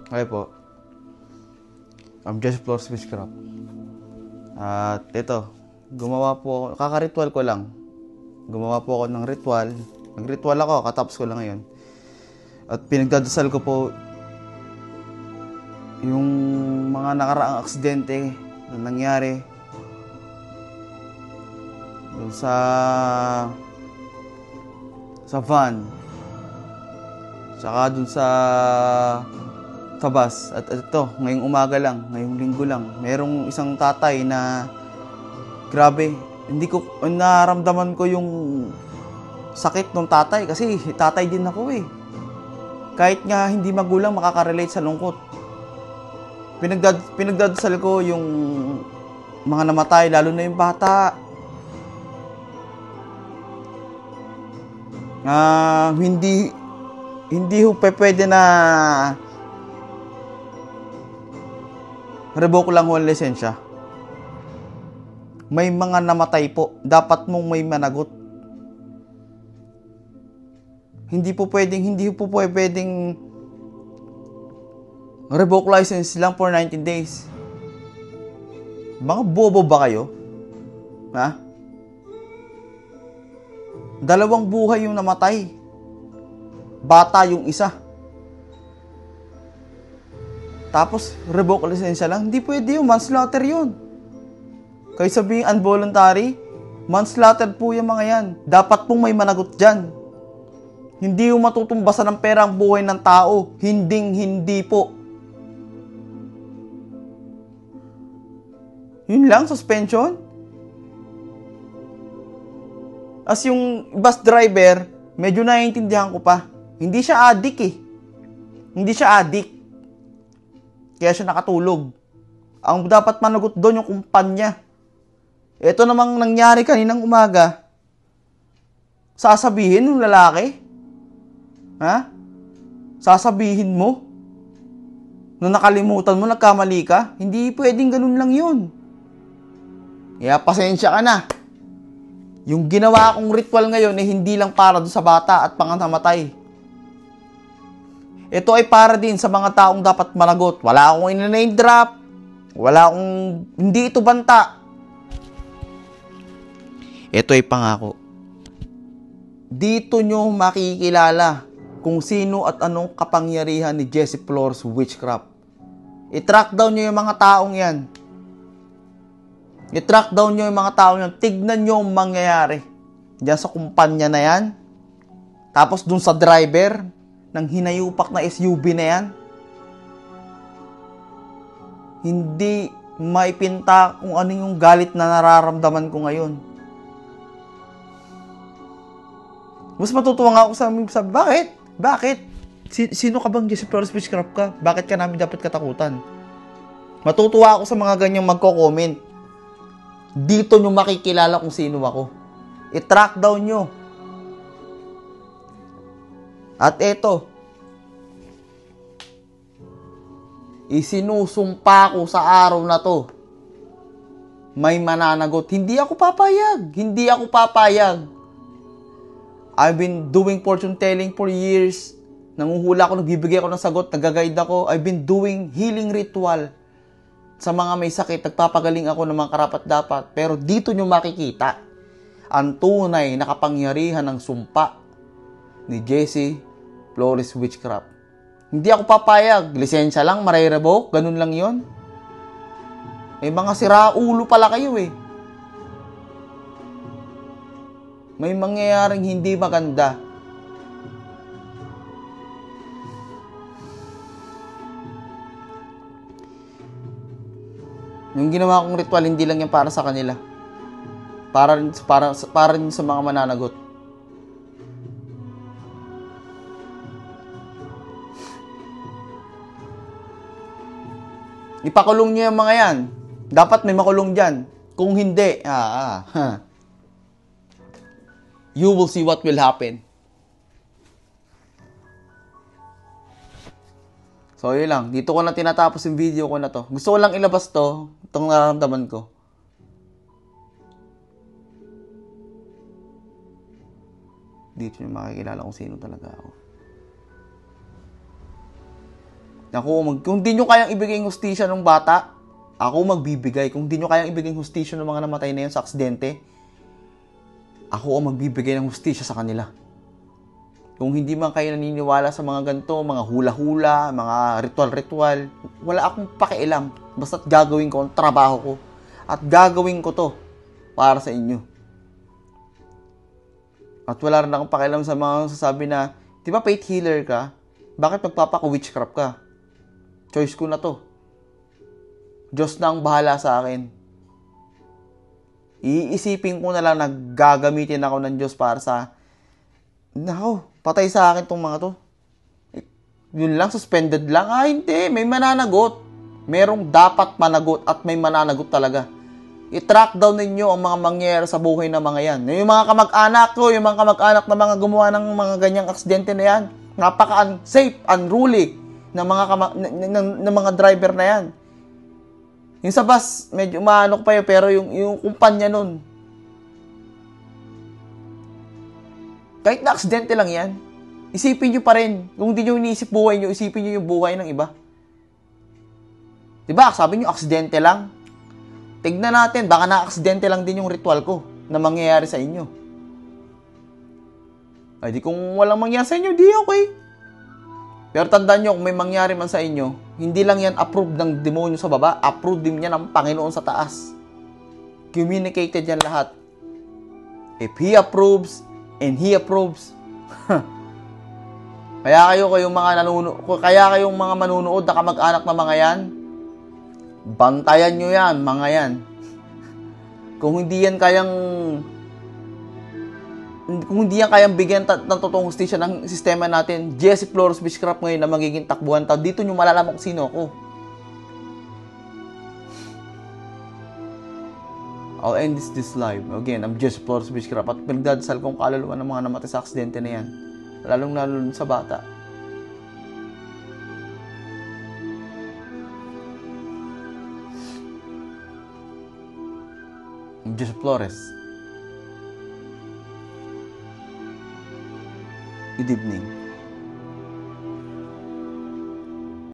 Okay po. I'm Jesse Flores Witchcraft. At ito, gumawa po ako, kaka-ritual ko lang. Gumawa po ako ng ritual. Nag-ritual ako, katapos ko lang ngayon. At pinagdadasal ko po yung mga nakaraang aksidente na nangyari dun sa van, saka dun sa bus. At ito, ngayong umaga lang, ngayong linggo lang, merong isang tatay na grabe, hindi ko naramdaman ko yung sakit ng tatay kasi tatay din ako eh. Kahit nga hindi magulang makaka-relate sa lungkot. Pinagdadasal ko yung mga namatay, lalo na yung bata. Hindi ho pwede na revoke lang ho ang lisensya. May mga namatay po. Dapat mong may managot. Hindi po pwedeng revoke license lang for 19 days. Mga bobo ba kayo? Ha? 2 buhay yung namatay. Bata yung isa. Tapos, revoke lisensya lang. Hindi pwede yun. Manslaughter yun. Kaya sabihin involuntary, manslaughter po yung mga yan. Dapat pong may managot dyan. Hindi yung matutumbasan ng pera ang buhay ng tao. Hindi po. Yun lang, suspension. As yung bus driver, medyo naiintindihan ko pa. Hindi siya addict eh. Hindi siya addict. Kaya siya nakatulog. Ang dapat managot doon yung kumpanya. Ito namang nangyari kaninang umaga. Sasabihin ng lalaki? Ha? Sasabihin mo? Na nakalimutan mo, nagkamali ka? Hindi pwedeng ganun lang yun. Kaya pasensya ka na. Yung ginawa kong ritual ngayon eh hindi lang para doon sa bata at pangangamatay. Ito ay para din sa mga taong dapat managot. Wala akong in-name drop. Wala akong... Hindi ito banta. Ito ay pangako. Dito nyo makikilala kung sino at anong kapangyarihan ni Jesse Flores Witchcraft. I-track down nyo yung mga taong yan. I-track down nyo yung mga taong yan. Tignan nyo ang mangyayari. Diyan sa kumpanya na yan. Tapos dun sa driver ng hinayupak na SUV na yan. Hindi maipinta kung ano yung galit na nararamdaman ko ngayon. Mas matutuwa nga ako sa bakit? Bakit? Sino ka bang Jesse Flores Witchcraft ka? Bakit ka namin dapat katakutan? Matutuwa ako sa mga ganyang magko-comment. Dito nyo makikilala kung sino ako. I-track down nyo. At eto, isinusumpa ko sa araw na to. May mananagot. Hindi ako papayag. Hindi ako papayag. I've been doing fortune telling for years. Nanguhula ako, nagbibigay ako ng sagot, nag-guide ako. I've been doing healing ritual. Sa mga may sakit, nagpapagaling ako ng mga karapat-dapat. Pero dito nyo makikita ang tunay na kapangyarihan ng sumpa ni Jesse Flores Witchcraft. Hindi ako papayag. Lisensya lang, mare-revoke. Ganun lang yon. May mga siraulo pala kayo eh. May mangyayaring hindi maganda. Yung ginawa kong ritual, hindi lang yan para sa kanila. Para rin sa mga mananagot. Ipakulong niyo yung mga yan. Dapat may makulong dyan. Kung hindi, you will see what will happen. So, yun lang. Dito ko na tinatapos yung video ko na to. Gusto ko lang ilabas to, itong nararamdaman ko. Dito nyo makikilala kung sino talaga ako. Kung di nyo kayang ibigay yung hustisya ng bata, ako magbibigay. Kung di nyo kayang ibigay yung hustisya ng mga namatay na yun sa aksidente, ako ang magbibigay ng hustisya sa kanila. Kung hindi man kayo naniniwala sa mga ganito, mga hula-hula, mga ritual-ritual, wala akong pakialam. Basta't gagawin ko ang trabaho ko. At gagawin ko to para sa inyo. At wala rin akong pakialam sa mga sasabi na, di ba faith healer ka? Bakit magpapaka-witchcraft ka? Choice ko na to. Diyos na ang bahala sa akin. Iisipin ko na lang na gagamitin ako ng Diyos para sa... patay sa akin tong mga to. Yun lang, suspended lang. Hindi. May mananagot. Merong dapat managot at may mananagot talaga. I-track down ninyo ang mga mangyayari sa buhay ng mga yan. Yung mga kamag-anak ko, yung mga kamag-anak na mga gumawa ng mga ganyang aksidente na yan, napaka-unsafe, unruly ng mga driver na yan. Yung sa bus, medyo maanok pa yun, pero yung kumpanya nun, kahit na aksidente lang yan, isipin nyo pa rin. Kung di nyo iniisip buhay nyo, isipin nyo yung buhay ng iba. Diba? Sabi nyo, aksidente lang. Tignan natin, baka na-aksidente lang din yung ritual ko na mangyayari sa inyo. Ay di kung walang mangyayari sa inyo, di okay. Pero tandaan nyo, kung may mangyari man sa inyo, hindi lang yan approved ng demonyo sa baba, approved din yan ng Panginoon sa taas. Communicated yan lahat. If He approves, and He approves, kaya kayong mga manunood na kamag-anak na mga yan, bantayan nyo yan, mga yan. Kung hindi yan kayang bigyan ng totoong hustisya ng sistema natin, Jesse Flores Witchcraft ngayon na magiging takbuhan tao, dito nyo malalaman kung sino ako. I'll end this live. Again, I'm Jesse Flores Witchcraft at pinagdadasal kong kaluluwa ng mga namatay sa aksidente na yan. Lalong-lalo sa bata. I'm Jesse Flores. Good evening.